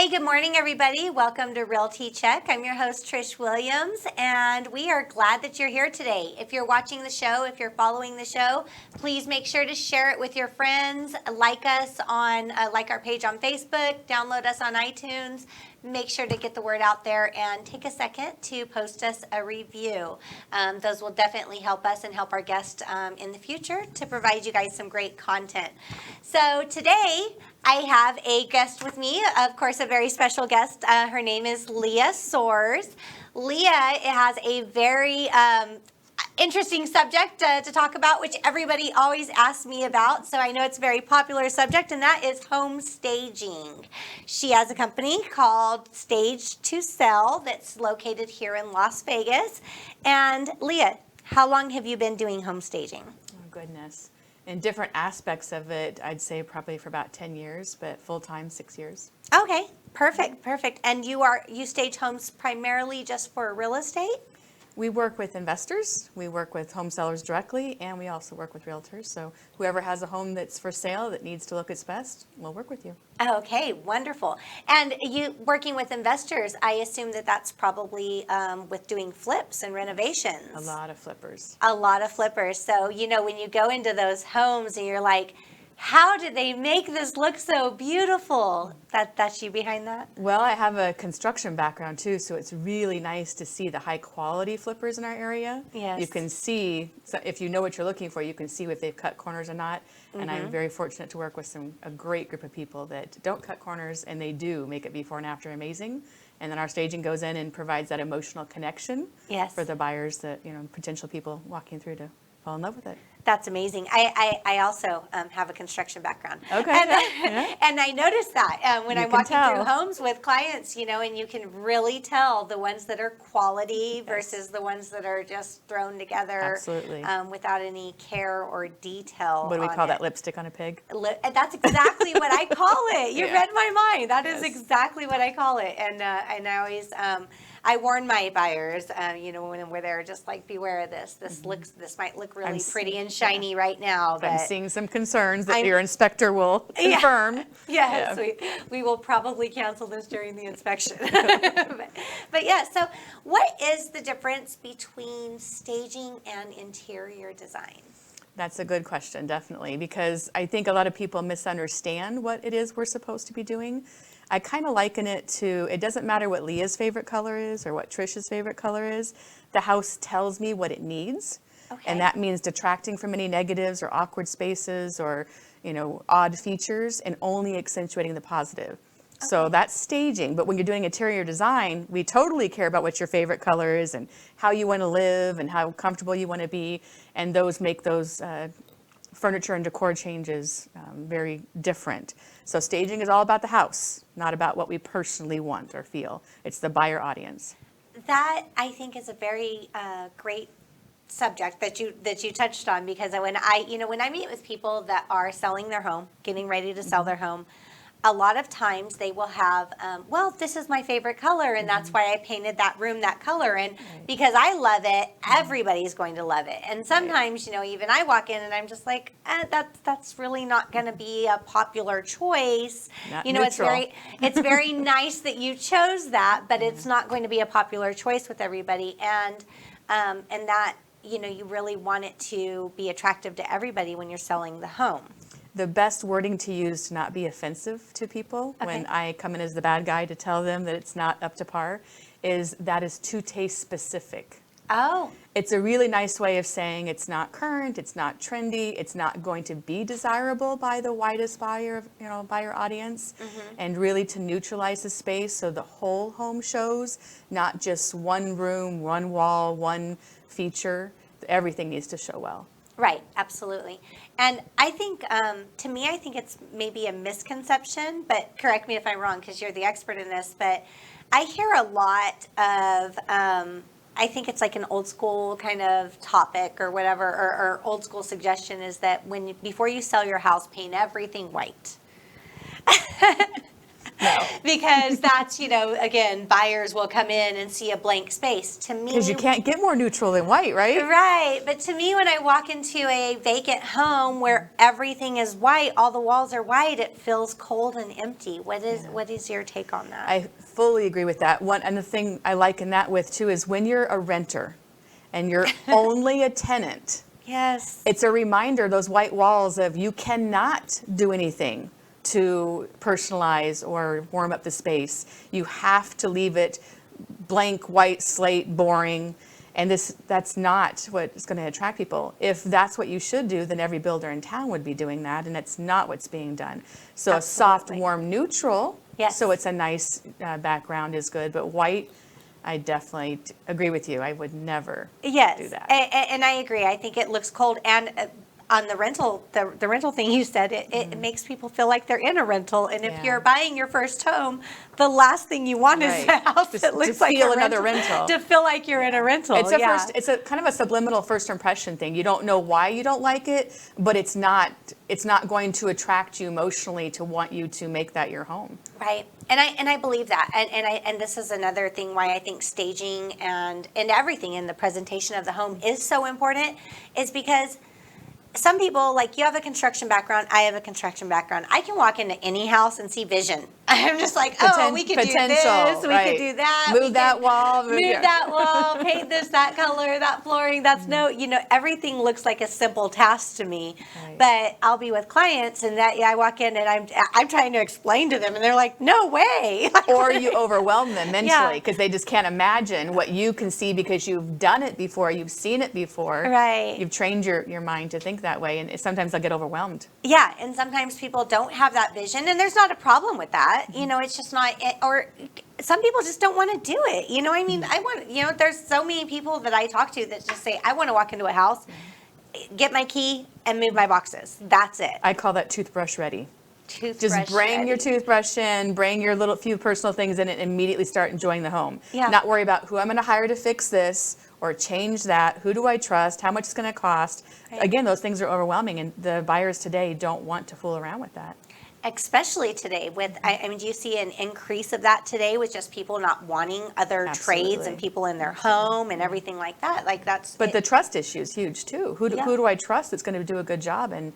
Hey, good morning, everybody. Welcome to Realty Check. I'm your host, Trish Williams, and we are glad that you're here today. If you're watching the show, if you're following the show, please make sure to share it with your friends, like us on, like our page on Facebook, download us on iTunes. Make sure to get the word out there and take a second to post us a review. Those will definitely help us and help our guests in the future to provide you guys some great content. So today I have a guest with me, of course, a very special guest. Her name is Leah Soares. Leah has a very interesting subject to talk about, which everybody always asks me about. So I know it's a very popular subject, and that is home staging. She has a company called Stage to Sell that's located here in Las Vegas. And Leah, how long have you been doing home staging? Oh, goodness. In different aspects of it, I'd say probably for about 10 years, but full-time 6 years. Okay, perfect. And you stage homes primarily just for real estate? We work with investors, we work with home sellers directly, and we also work with realtors. So whoever has a home that's for sale that needs to look its best, we'll work with you. Okay, wonderful. And you working with investors, I assume that that's probably with doing flips and renovations. A lot of flippers. A lot of flippers. So, when you go into those homes and you're like, how did they make this look so beautiful? That's you behind that? Well, I have a construction background too, so it's really nice to see the high quality flippers in our area. Yes. You can see, so if you know what you're looking for, you can see if they've cut corners or not. And I'm very fortunate to work with a great group of people that don't cut corners, and they do make it before and after amazing. And then our staging goes in and provides that emotional connection for the buyers, that potential people walking through to fall in love with it. That's amazing. I also have a construction background. Okay. And I noticed that when I'm walking tell. through homes with clients, and you can really tell the ones that are quality versus the ones that are just thrown together. Absolutely. Without any care or detail. What do we call that? Lipstick on a pig? That's exactly what I call it. You read my mind. That is exactly what I call it. And I always I warn my buyers, when we're there, just like, beware of this. This might look really pretty and shiny right now. But I'm seeing some concerns that your inspector will confirm. Yes, we will probably cancel this during the inspection. but yeah, so what is the difference between staging and interior design? That's a good question, definitely, because I think a lot of people misunderstand what it is we're supposed to be doing. I kind of liken it to, it doesn't matter what Leah's favorite color is or what Trish's favorite color is. The house tells me what it needs. Okay. And that means detracting from any negatives or awkward spaces or, odd features, and only accentuating the positive. Okay. So that's staging. But when you're doing interior design, we totally care about what your favorite color is and how you want to live and how comfortable you want to be. And those make those furniture and decor changes very different. So staging is all about the house, not about what we personally want or feel. It's the buyer audience. That, I think, is a very great subject that you touched on, because when I meet with people that are selling their home, getting ready to sell their home, a lot of times they will have, this is my favorite color, and that's why I painted that room that color. And because I love it, everybody's going to love it. And sometimes, even I walk in and I'm just like, that's really not going to be a popular choice. Not neutral. It's very nice that you chose that, but it's not going to be a popular choice with everybody. And that, you really want it to be attractive to everybody when you're selling the home. The best wording to use to not be offensive to people when I come in as the bad guy to tell them that it's not up to par is that is too taste specific. Oh. It's a really nice way of saying it's not current, it's not trendy, it's not going to be desirable by the widest buyer audience, and really to neutralize the space so the whole home shows, not just one room, one wall, one feature. Everything needs to show well. Right, absolutely. And I think, to me, I think it's maybe a misconception, but correct me if I'm wrong because you're the expert in this, but I hear a lot of, I think it's like an old school kind of topic or whatever, or old school suggestion is that before you sell your house, paint everything white. Because that's, again, buyers will come in and see a blank space. To me, Because you can't get more neutral than white, right? right. But to me, when I walk into a vacant home where everything is white, all the walls are white, it feels cold and empty. What is your take on that? I fully agree with that. And the thing I liken that with too is when you're a renter and you're only a tenant. Yes. It's a reminder, those white walls, of you cannot do anything to personalize or warm up the space. You have to leave it blank, white slate, boring. And that's not what is going to attract people. If that's what you should do, then every builder in town would be doing that, and it's not what's being done. So Absolutely. A soft, warm, neutral, Yes. so it's a nice background is good, but white, I definitely agree with you. I would never do that. And I agree. I think it looks cold. And on the rental thing you said, it makes people feel like they're in a rental. And if you're buying your first home, the last thing you want is a house that looks like feel another rental. To feel like you're in a rental. It's a kind of a subliminal first impression thing. You don't know why you don't like it, but it's not going to attract you emotionally to want you to make that your home. Right. And I believe that. And this is another thing why I think staging and everything in the presentation of the home is so important, is because some people, like, you have a construction background, I have a construction background. I can walk into any house and see vision. I'm just like, we could do this, we could do that. Move that wall. Move that wall, paint this, that color, that flooring. That's everything looks like a simple task to me. Right. But I'll be with clients and I walk in and I'm trying to explain to them and they're like, no way. Or you overwhelm them mentally because they just can't imagine what you can see because you've done it before, you've seen it before. Right. You've trained your mind to think that way, and sometimes th'll get overwhelmed. Yeah, and sometimes people don't have that vision, and there's not a problem with that. It's just not, or some people just don't want to do it. I mean, there's so many people that I talk to that just say, I want to walk into a house, get my key, and move my boxes. That's it. I call that toothbrush ready. Just bring your toothbrush in, bring your little few personal things in, and immediately start enjoying the home. Yeah. Not worry about who I'm going to hire to fix this or change that. Who do I trust? How much it's going to cost? Right. Again, those things are overwhelming, and the buyers today don't want to fool around with that. Especially today with, do you see an increase of that today with just people not wanting other trades and people in their home and everything like that? But the trust issue is huge too. Who do I trust that's going to do a good job and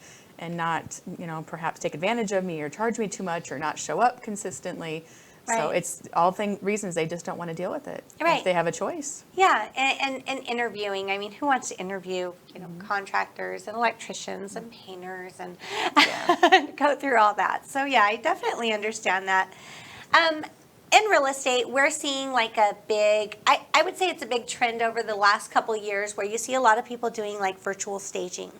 not, perhaps take advantage of me or charge me too much or not show up consistently? Right. So it's all reasons they just don't want to deal with it. Right. If they have a choice. Yeah, and interviewing. I mean, who wants to interview, contractors and electricians and painters and go through all that? So yeah, I definitely understand that. In real estate, we're seeing like a big, I would say it's a big trend over the last couple of years where you see a lot of people doing like virtual staging.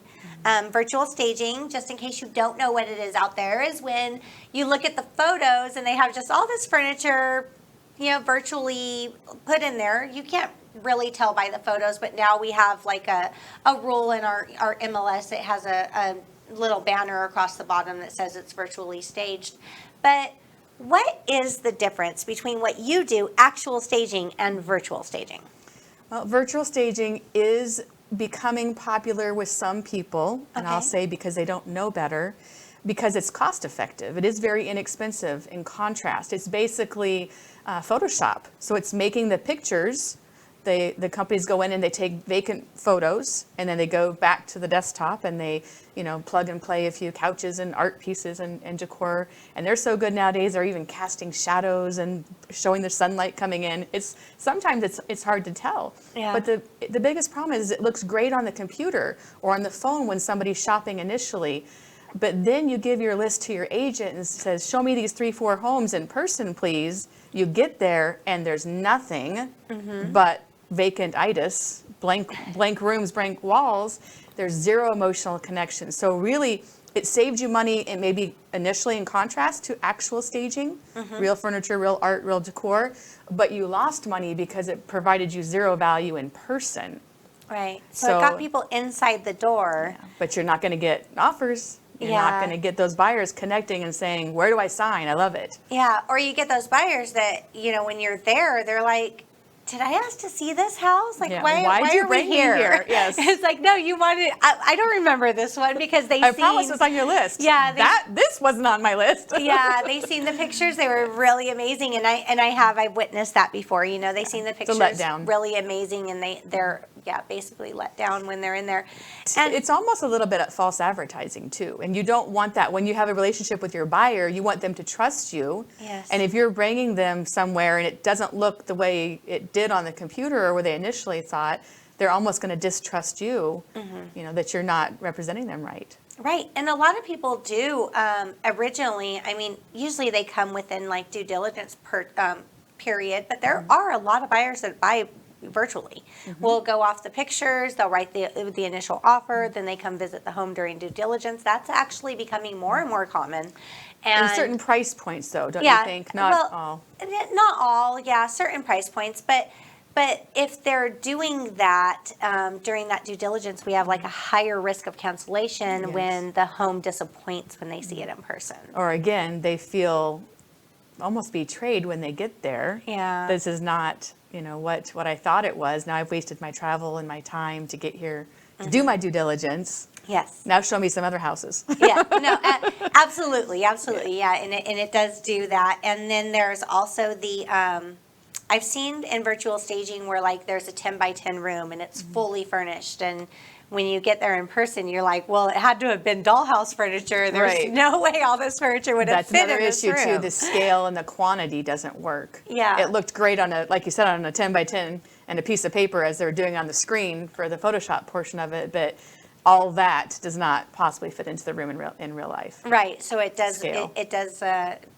Virtual staging, just in case you don't know what it is out there, is when you look at the photos and they have just all this furniture, virtually put in there. You can't really tell by the photos, but now we have like a rule in our MLS. It has a little banner across the bottom that says it's virtually staged. But what is the difference between what you do, actual staging, and virtual staging? Well, virtual staging is becoming popular with some people, and I'll say because they don't know better, because it's cost effective. It is very inexpensive. In contrast, it's basically Photoshop. So it's making the pictures. The companies go in and they take vacant photos, and then they go back to the desktop and they plug and play a few couches and art pieces and decor. And they're so good nowadays, they're even casting shadows and showing the sunlight coming in. Sometimes it's hard to tell. Yeah. But the biggest problem is it looks great on the computer or on the phone when somebody's shopping initially. But then you give your list to your agent and says, show me these 3-4 homes in person, please. You get there and there's nothing but vacant-itis, blank rooms, blank walls. There's zero emotional connection. So really, it saved you money and maybe initially in contrast to actual staging, real furniture, real art, real decor, but you lost money because it provided you zero value in person. Right. So it got people inside the door. Yeah, but you're not going to get offers. You're not going to get those buyers connecting and saying, where do I sign? I love it. Yeah. Or you get those buyers that, when you're there, they're like, did I ask to see this house? Like, Yeah, why why'd you are we bring me here? here? Yes. It's like, no, you wanted, I don't remember this one because I promise it was on your list. Yeah, this wasn't on my list. yeah, they seen the pictures. They were really amazing, and I've witnessed that before. You know, they seen the pictures, letdown. really amazing, and they're basically let down when they're in there. And It's almost a little bit of false advertising too, and you don't want that. When you have a relationship with your buyer, you want them to trust you. Yes. And if you're bringing them somewhere and it doesn't look the way it did on the computer or where they initially thought, they're almost going to distrust you. You know, that you're not representing them right. right, and a lot of people do originally. I mean, usually they come within like due diligence period, but there are a lot of buyers that buy virtually. We'll go off the pictures, they'll write the initial offer, then they come visit the home during due diligence. That's actually becoming more and more common. And certain price points, though, don't you think? Not all. Not all, yeah, certain price points, but if they're doing that during that due diligence, we have like a higher risk of cancellation Yes. when the home disappoints when they see it in person. Or again, they feel almost betrayed when they get there. Yeah. This is not, you know, what I thought it was. Now I've wasted my travel and my time to get here to do my due diligence. Yes. Now show me some other houses. Yeah, no, absolutely, yeah, and it does do that. And then there's also the I've seen in virtual staging where like there's a 10 by 10 room and it's fully furnished, and when you get there in person, you're like, well, it had to have been dollhouse furniture. There's Right. no way all this furniture would have That's fit another in this issue room. too. The scale and the quantity doesn't work. Yeah. It looked great on like you said, on a 10 by 10 and a piece of paper as they were doing on the screen for the Photoshop portion of it, but all that does not possibly fit into the room in real life. Right, so it does Scale. it does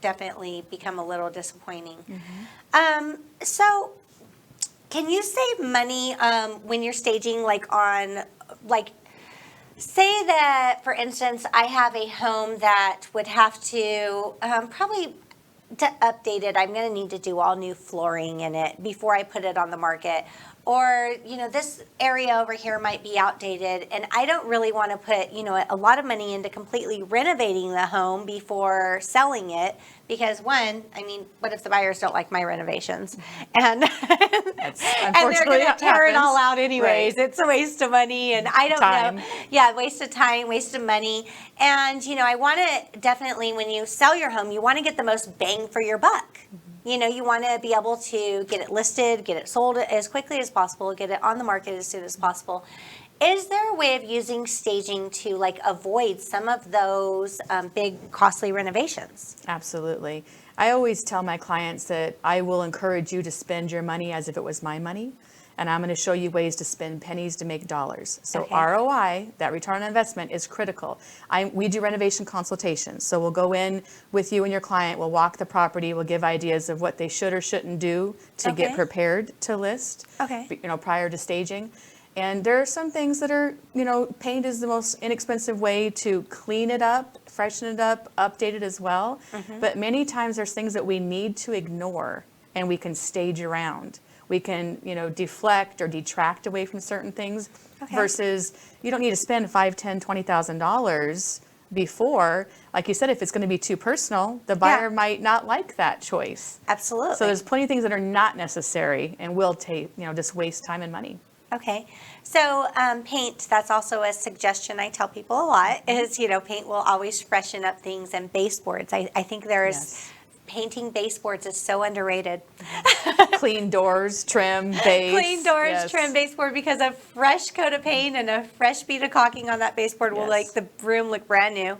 definitely become a little disappointing. Mm-hmm. So can you save money when you're staging, like on like, say that for instance I have a home that would have to probably to update it, I'm going to need to do all new flooring in it before I put it on the market. Or, you know, this area over here might be outdated, and I don't really want to put, you know, a lot of money into completely renovating the home before selling it, because one, I mean, what if the buyers don't like my renovations? And, and they're going to tear it all out anyways. Right. It's a waste of money, and I don't Time. know. Yeah, waste of time, waste of money. And, you know, I want to definitely, when you sell your home, you want to get the most bang for your buck. You know, you want to be able to get it listed, get it sold as quickly as possible, get it on the market as soon as possible. Is there a way of using staging to like avoid some of those big costly renovations? Absolutely. I always tell my clients that I will encourage you to spend your money as if it was my money. And I'm going to show you ways to spend pennies to make dollars. So Okay. ROI, that return on investment, is critical. We do renovation consultations. So we'll go in with you and your client. We'll walk the property. We'll give ideas of what they should or shouldn't do to Okay. get prepared to list. Okay. You know, prior to staging. And there are some things that are, you know, paint is the most inexpensive way to clean it up, freshen it up, update it as well. But many times there's things that we need to ignore and we can stage around. We can, you know, deflect or detract away from certain things versus you don't need to spend $5,000, $10,000, $20,000 before. Like you said, if it's going to be too personal, the buyer might not like that choice. Absolutely. So there's plenty of things that are not necessary and will take, you know, just waste time and money. Okay. So paint, that's also a suggestion I tell people a lot, is, you know, paint will always freshen up things, and baseboards. I think there's Yes. painting baseboards is so underrated. Clean doors, trim, base. Clean doors, yes. trim baseboard, because a fresh coat of paint and a fresh bead of caulking on that baseboard will Yes. make the room look brand new.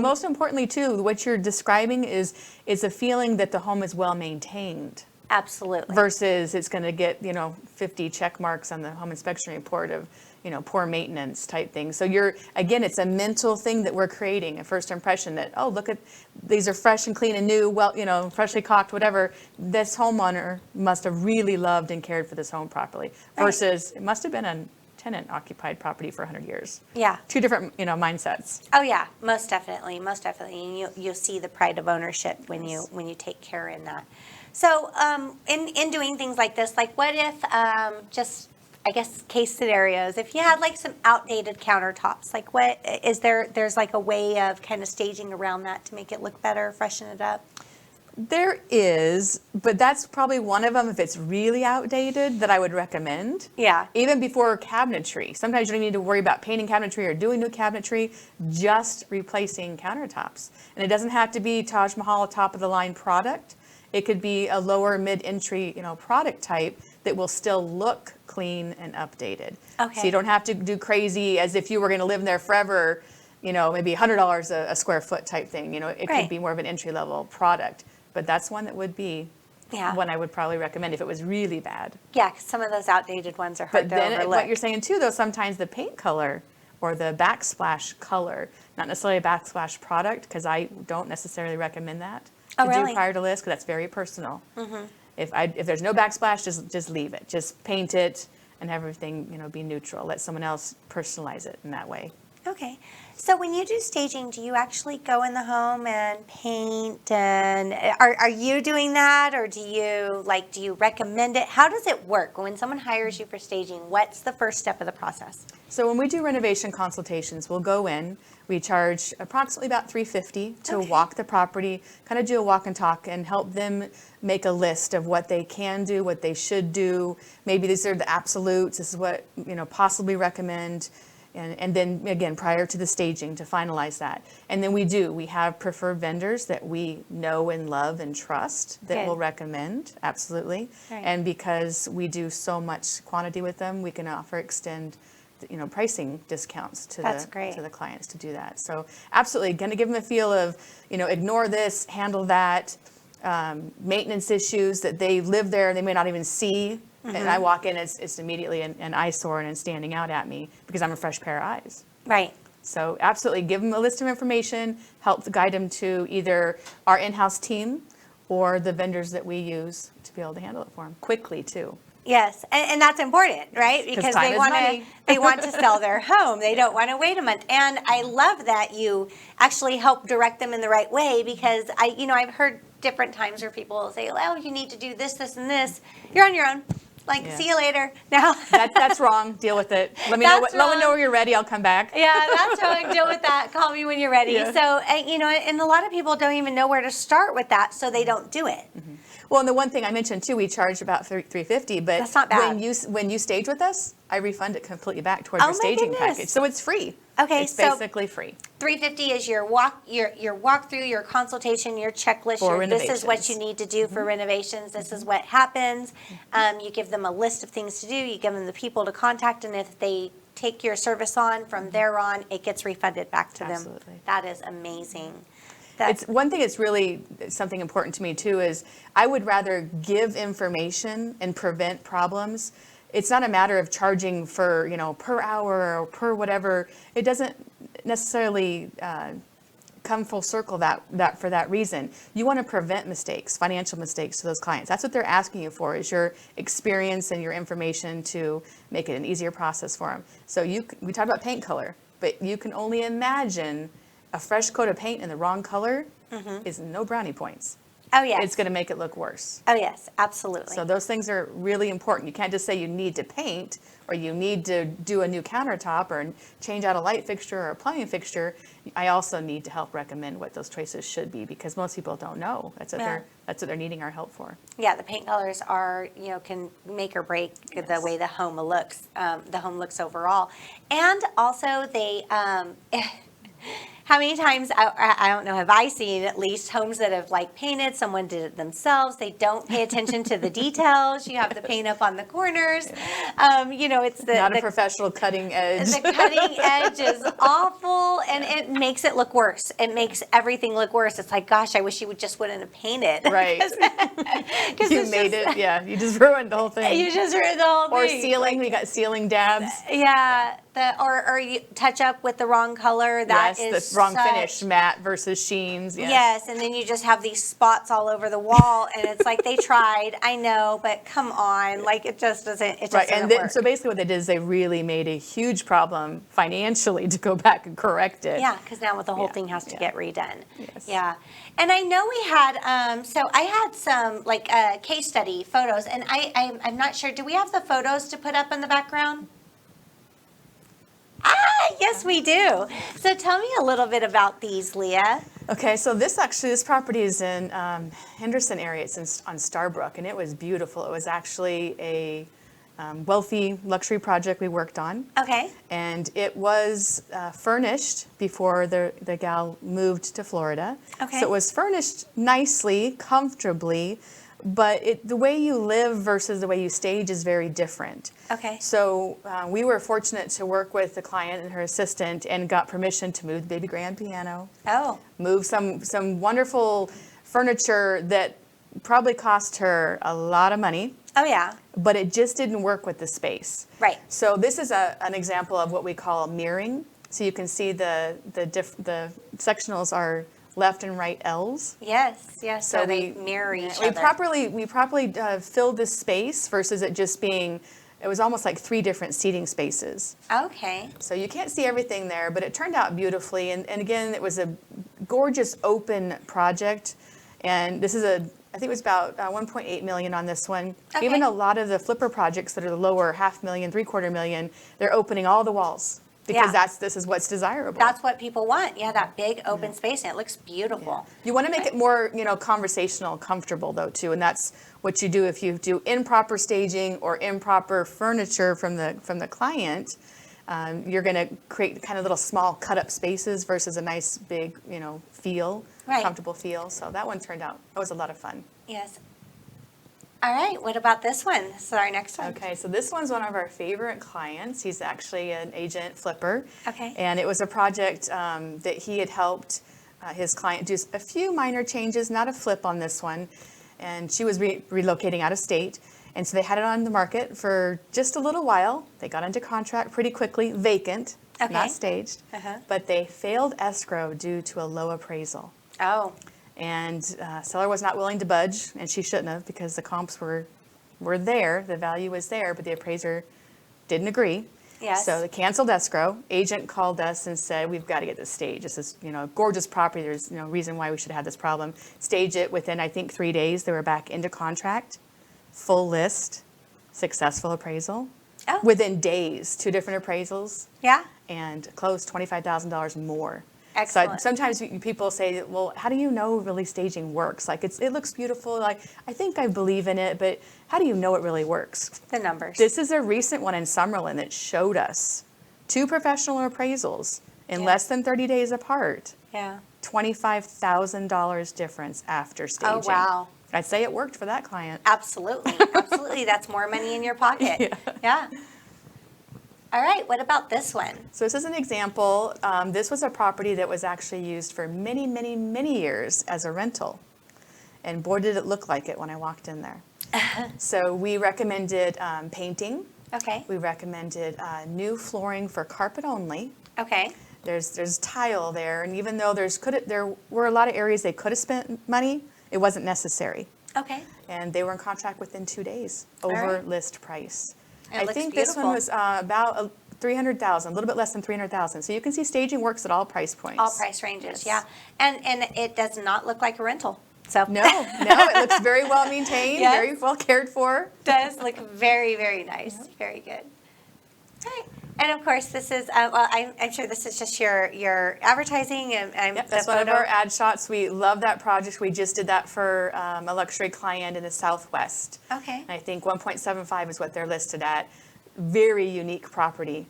Most importantly, too, what you're describing is a feeling that the home is well maintained Absolutely. versus it's going to get, you know, 50 check marks on the home inspection report of, you know, poor maintenance type thing. So again, it's a mental thing that we're creating, a first impression that, oh, look at, these are fresh and clean and new, well, you know, freshly caulked, whatever. This homeowner must have really loved and cared for this home properly versus it must have been a tenant occupied property for 100 years. Yeah. Two different, you know, mindsets. Oh yeah, most definitely, most definitely. And you'll see the pride of ownership when you take care in that. So in doing things like this, like what if just, I guess, case scenarios, if you had like some outdated countertops, like what is there's like a way of kind of staging around that to make it look better, freshen it up? There is, but that's probably one of them if it's really outdated that I would recommend. Yeah. Even before cabinetry. Sometimes you don't need to worry about painting cabinetry or doing new cabinetry, just replacing countertops. And it doesn't have to be Taj Mahal top of the line product. It could be a lower mid-entry, product type that will still look clean and updated. Okay. So you don't have to do crazy as if you were going to live there forever, maybe $100 a square foot type thing. It Right. could be more of an entry-level product. But that's one that would be Yeah. one I would probably recommend if it was really bad. Yeah, 'cause some of those outdated ones are But hard to then overlook. what you're saying too, though, sometimes the paint color or the backsplash color, not necessarily a backsplash product, because I don't necessarily recommend that Oh, to really? do prior to list, because that's very personal. If there's no backsplash, just leave it. Just paint it and have everything be neutral. Let someone else personalize it in that way. Okay. So when you do staging, do you actually go in the home and paint, and are you doing that, or do you recommend it? How does it work when someone hires you for staging? What's the first step of the process? So when we do renovation consultations, we'll go in. We charge approximately about $350 to Okay. walk the property, kind of do a walk and talk, and help them make a list of what they can do, what they should do. Maybe these are the absolutes. This is what possibly recommend. And then again, prior to the staging, to finalize that. And then we have preferred vendors that we know and love and trust that Good. will recommend, absolutely. Right. And because we do so much quantity with them, we can extend pricing discounts to That's great. to the clients to do that. So absolutely, going to give them a feel of, ignore this, handle that, maintenance issues that they live there and they may not even see. And I walk in, it's immediately an eyesore and it's standing out at me because I'm a fresh pair of eyes. Right. So absolutely, give them a list of information, help guide them to either our in-house team or the vendors that we use to be able to handle it for them quickly too. Yes, and that's important, right? 'Cause Because time they is want to money. they want to sell their home. They don't want to wait a month. And I love that you actually help direct them in the right way, because I've heard different times where people will say, "Oh, you need to do this, this, and this." You're on your own. Yeah. See you later. Now. That's wrong. Deal with it. Let me know. That's Let me know wrong. when you're ready. I'll come back. Yeah, that's wrong. Deal with that. Call me when you're ready. Yeah. So, and a lot of people don't even know where to start with that, so they don't do it. Well, and the one thing I mentioned too, we charge about $350, but That's not bad. when you stage with us, I refund it completely back towards Oh your my staging goodness. package. So it's free. Okay, it's so basically free. $350 is your walkthrough, your consultation, your checklist. For This is what renovations. you need to do for renovations. This is what happens. You give them a list of things to do. You give them the people to contact, and if they take your service on, from there on, it gets refunded back to them. Absolutely. That is amazing. It's one thing that's really something important to me too is I would rather give information and prevent problems. It's not a matter of charging for, per hour or per whatever. It doesn't necessarily come full circle that for that reason. You want to prevent mistakes, financial mistakes to those clients. That's what they're asking you for, is your experience and your information to make it an easier process for them. So we talked about paint color, but you can only imagine a fresh coat of paint in the wrong color is no brownie points. Oh, yes. It's going to make it look worse. Oh, yes, absolutely. So those things are really important. You can't just say you need to paint or you need to do a new countertop or change out a light fixture or a plumbing fixture. I also need to help recommend what those choices should be, because most people don't know. That's what they're needing our help for. Yeah, the paint colors are, can make or break the way the home looks. The home looks overall, and also they. How many times, I don't know, have I seen at least homes that have painted, someone did it themselves, they don't pay attention to the details, you have the paint up on the corners, it's Not a professional cutting edge. The cutting edge is awful, and it makes it look worse. It makes everything look worse. It's like, gosh, I wish you wouldn't have painted. Right. Because You made it, yeah, you just ruined the whole thing. You just ruined the whole Or thing. sealing, we got sealing dabs. Yeah, or you touch up with the wrong color. That is the wrong finish, matte versus sheens. Yes, and then you just have these spots all over the wall, and it's like they tried. I know, but come on, it just doesn't. It just Right, doesn't and then, work. so basically what they did is they really made a huge problem financially to go back and correct it. Yeah, because now the whole Yeah, thing has to yeah. get redone. Yes. Yeah, and I know we had. So I had some case study photos, and I'm not sure. Do we have the photos to put up in the background? Yes, we do. So tell me a little bit about these, Leah. Okay, so this property is in Henderson area. It's on Starbrook, and it was beautiful. It was actually a wealthy luxury project we worked on. Okay. And it was furnished before the gal moved to Florida. Okay. So it was furnished nicely, comfortably, but the way you live versus the way you stage is very different. Okay. So we were fortunate to work with the client and her assistant and got permission to move the baby grand piano, Oh. move some wonderful furniture that probably cost her a lot of money, Oh, yeah. but it just didn't work with the space. Right. So this is an example of what we call mirroring. So you can see the sectionals are left and right L's. Yes, yes. So they mirror each other. We properly filled this space versus it just being, it was almost like 3 different seating spaces. Okay. So you can't see everything there, but it turned out beautifully. And again, it was a gorgeous open project. And this is I think it was about 1.8 million on this one. Okay. Even a lot of the flipper projects that are the lower $500,000, $750,000, they're opening all the walls because Yeah. this is what's desirable. That's what people want. Yeah, that big open space, and it looks beautiful. You want to make it more, conversational, comfortable though too, and that's what you do if you do improper staging or improper furniture from the client. You're going to create kind of little small cut up spaces versus a nice big, feel, Right. comfortable feel. So that one turned out, it was a lot of fun. Yes. All right. What about this one? This is our next one. Okay, so this one's one of our favorite clients. He's actually an agent flipper. Okay. And it was a project that he had helped his client do a few minor changes, not a flip on this one. And she was relocating out of state. And so they had it on the market for just a little while. They got into contract pretty quickly, vacant, Okay. not staged. Uh-huh. But they failed escrow due to a low appraisal. Oh. And seller was not willing to budge, and she shouldn't have because the comps were there, the value was there, but the appraiser didn't agree. Yes. So they canceled escrow. Agent called us and said, we've got to get this staged. This is, a gorgeous property. There's no reason why we should have this problem. Stage it within, I think, 3 days. They were back into contract, full list, successful appraisal. Oh. Within days, 2 different appraisals, Yeah. and closed $25,000 more. Excellent. So sometimes people say, well, how do you know really staging works? Like it looks beautiful. Like I think I believe in it, but how do you know it really works? The numbers. This is a recent one in Summerlin that showed us 2 professional appraisals in Yeah. less than 30 days apart. Yeah. $25,000 difference after staging. Oh, wow. I'd say it worked for that client. Absolutely. Absolutely. That's more money in your pocket. Yeah. All right. What about this one? So this is an example. This was a property that was actually used for many, many, many years as a rental. And boy, did it look like it when I walked in there. So we recommended painting. Okay. We recommended new flooring for carpet only. Okay. There's tile there, and even though there were a lot of areas they could have spent money, it wasn't necessary. Okay. And they were in contract within 2 days over right. list price. It I looks think this one was about $300,000, a little bit less than $300,000. So you can see staging works at all price points. All price ranges. Yes. Yeah. And it does not look like a rental. So No, it looks very well maintained, Yes. very well cared for. does look very, very nice. Very good. All right. And of course, this is, I'm sure this is just your advertising and Yep, the that's one of photo. our ad shots. We love that project. We just did that for a luxury client in the Southwest. Okay. And I think 1.75 is what they're listed at. Very unique property.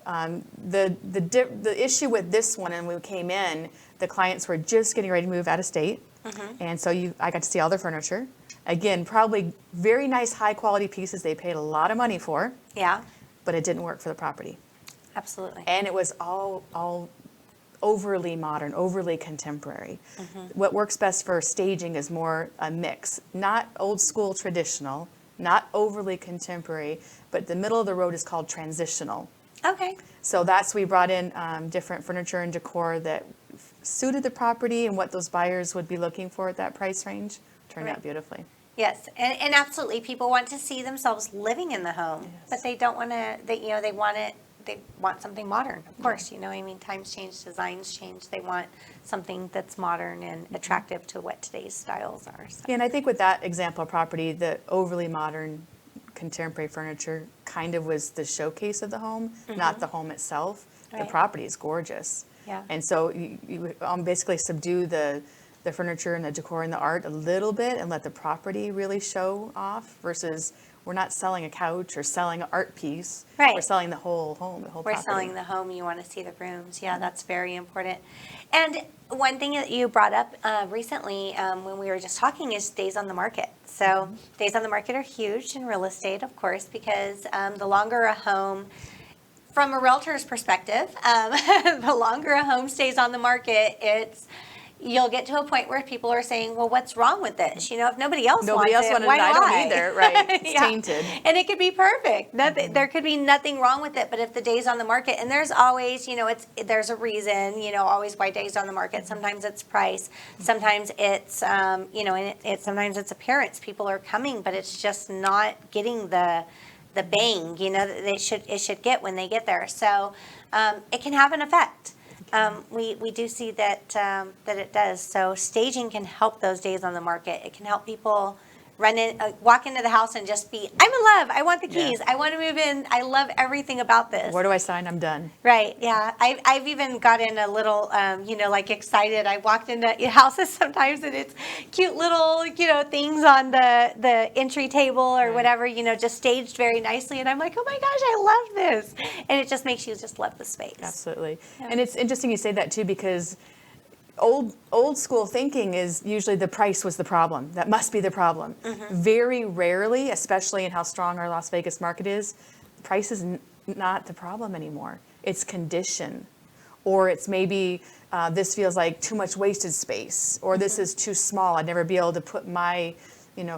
The issue with this one, and when we came in, the clients were just getting ready to move out of state. And so I got to see all their furniture. Again, probably very nice, high quality pieces they paid a lot of money for, Yeah. but it didn't work for the property. Absolutely. And it was all overly modern, overly contemporary. What works best for staging is more a mix, not old school traditional, not overly contemporary, but the middle of the road is called transitional. Okay. So we brought in different furniture and decor that suited the property and what those buyers would be looking for at that price range. Turned Right. out beautifully. Yes, and absolutely, people want to see themselves living in the home, but they don't want to. They want it. They want something modern, of course. Times change, designs change. They want something that's modern and attractive to what today's styles are. So. Yeah, and I think with that example of property, the overly modern contemporary furniture kind of was the showcase of the home, not the home itself. The Right. property is gorgeous. Yeah. And so you basically subdue the furniture and the decor and the art a little bit and let the property really show off versus we're not selling a couch or selling an art piece. Right. We're selling the whole home, the whole We're property. selling the home. You want to see the rooms. Yeah, that's very important. And one thing that you brought up recently when we were just talking is days on the market. So days on the market are huge in real estate, of course, because the longer a home, from a realtor's perspective, the longer a home stays on the market, you'll get to a point where people are saying, well, what's wrong with this? If nobody else Nobody else wants wanted it, why it. I do don't I? either. Right. It's Yeah. tainted. And it could be perfect. There could be nothing wrong with it, but if the day's on the market, and there's always, there's a reason, always why days on the market. Sometimes it's price. Sometimes it's, and sometimes it's appearance. People are coming, but it's just not getting the bang, that it should get when they get there. So it can have an effect. We do see that it does. So staging can help those days on the market. It can help people walk into the house and just be, I'm in love. I want the keys. I want to move in. I love everything about this. Where do I sign? I'm done. Right. Yeah. I've even gotten a little, like excited. I walked into houses sometimes and it's cute little, things on the entry table or whatever, just staged very nicely. And I'm like, oh my gosh, I love this. And it just makes you just love the space. Absolutely. Yeah. And it's interesting you say that too, because old school thinking is usually the price was the problem. That must be the problem. Very rarely, especially in how strong our Las Vegas market is, price is not the problem anymore. It's condition, or it's maybe this feels like too much wasted space, or this is too small. I'd never be able to put my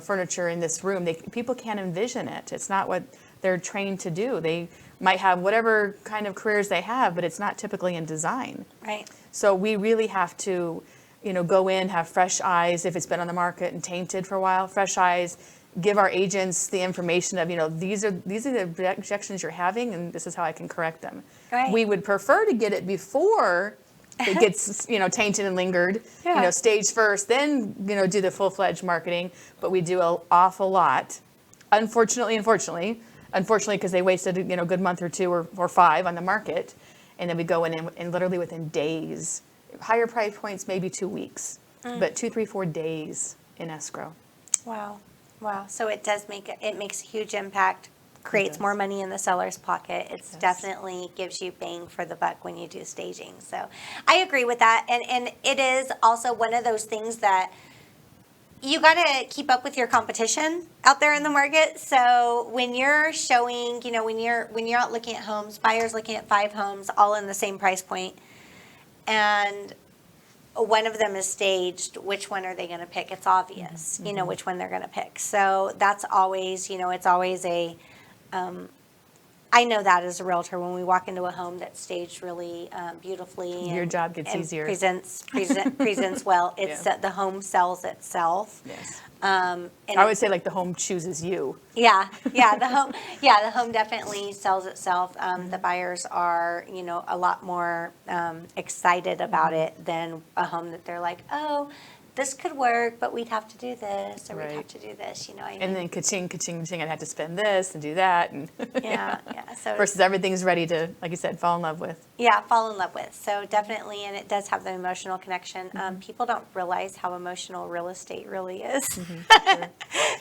furniture in this room. People can't envision it. It's not what they're trained to do. They might have whatever kind of careers they have, but it's not typically in design. Right. So we really have to, go in, have fresh eyes if it's been on the market and tainted for a while, fresh eyes, give our agents the information of, these are the objections you're having and this is how I can correct them. Right. We would prefer to get it before it gets, tainted and lingered, stage first, then, do the full-fledged marketing, but we do an awful lot. Unfortunately, because they wasted, a good month or two or 5 on the market. And then we go in and literally within days, higher price points, maybe 2 weeks, but 2, 3, 4 days in escrow. Wow. So it does makes a huge impact, creates more money in the seller's pocket. It's definitely gives you bang for the buck when you do staging. So I agree with that. And it is also one of those things that you got to keep up with your competition out there in the market. So when you're showing, when you're out looking at homes, buyers looking at 5 homes, all in the same price point, and one of them is staged, which one are they going to pick? It's obvious, which one they're going to pick. So that's always, it's always a, I know that as a realtor, when we walk into a home that's staged really beautifully, Your job gets and easier. presents well. It's the home sells itself. Yes. And I would say like the home chooses you. the home definitely sells itself. The buyers are, a lot more excited about it than a home that they're like, oh, this could work, but we'd have to do this, or we'd have to do this, And then ka-ching, ka-ching, ka-ching, I'd have to spend this and do that. And Yeah. So versus everything's ready to, like you said, fall in love with. Yeah, fall in love with. So definitely, and it does have the emotional connection. People don't realize how emotional real estate really is.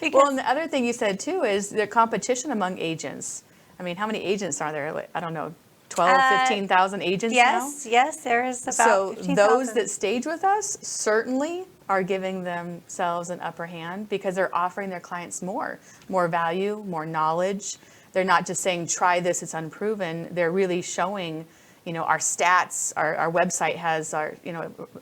Because, Well, and the other thing you said too is the competition among agents. I mean, how many agents are there? Like, I don't know, 12, 15,000 agents now? Yes, there is about So 15,000. those that stage with us certainly are giving themselves an upper hand because they're offering their clients more value, more knowledge. They're not just saying, try this, it's unproven. They're really showing, our stats. Our website has our,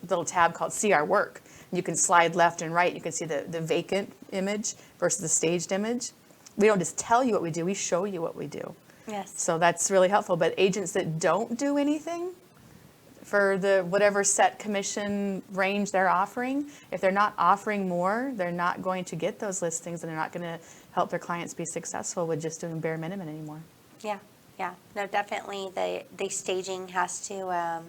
little tab called See Our Work. You can slide left and right. You can see the vacant image versus the staged image. We don't just tell you what we do, we show you what we do. Yes. So that's really helpful. But agents that don't do anything for the whatever set commission range they're offering, if they're not offering more, they're not going to get those listings and they're not going to help their clients be successful with just doing bare minimum anymore. Yeah. No, definitely the staging has to,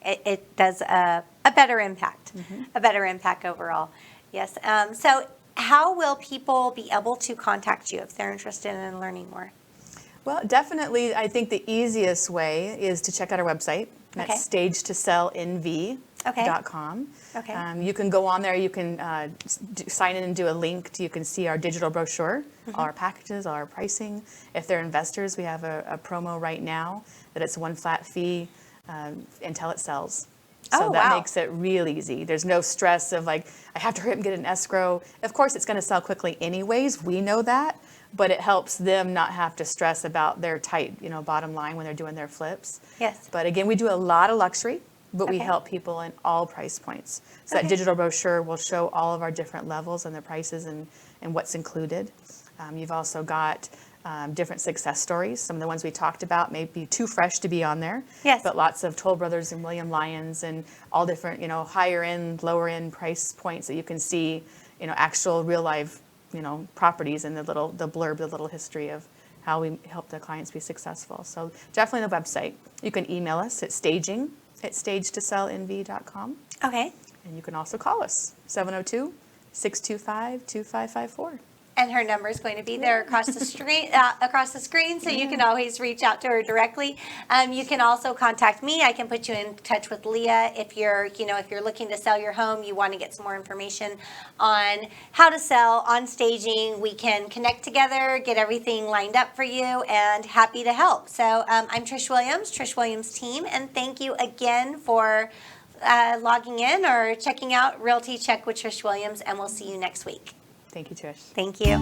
it does a better impact, a better impact overall. Yes. So how will people be able to contact you if they're interested in learning more? Well, definitely, I think the easiest way is to check out our website. That's Okay. stagetosellnv.com. Okay. You can go on there, you can sign in and do a link. You can see our digital brochure, all our packages, all our pricing. If they're investors, we have a promo right now that it's one flat fee until it sells. So Oh, that wow. makes it real easy. There's no stress of like, I have to hurry up and get an escrow. Of course, it's going to sell quickly anyways. We know that. But it helps them not have to stress about their tight, bottom line when they're doing their flips. Yes. But again, we do a lot of luxury, but we Okay. help people in all price points. So Okay. that digital brochure will show all of our different levels and the prices and what's included. You've also got different success stories. Some of the ones we talked about may be too fresh to be on there. Yes. But lots of Toll Brothers and William Lyons and all different, higher end, lower end price points that you can see, actual real life, properties and the blurb, the little history of how we help the clients be successful. So definitely the website. You can email us at staging@stagetosellnv.com. Okay. And you can also call us, 702-625-2554. And her number is going to be there across the screen, so you can always reach out to her directly. You can also contact me. I can put you in touch with Leah if you're looking to sell your home. You want to get some more information on how to sell, on staging. We can connect together, get everything lined up for you, and happy to help. So I'm Trish Williams team, and thank you again for logging in or checking out Realty Check with Trish Williams, and we'll see you next week. Thank you, Trish. Thank you.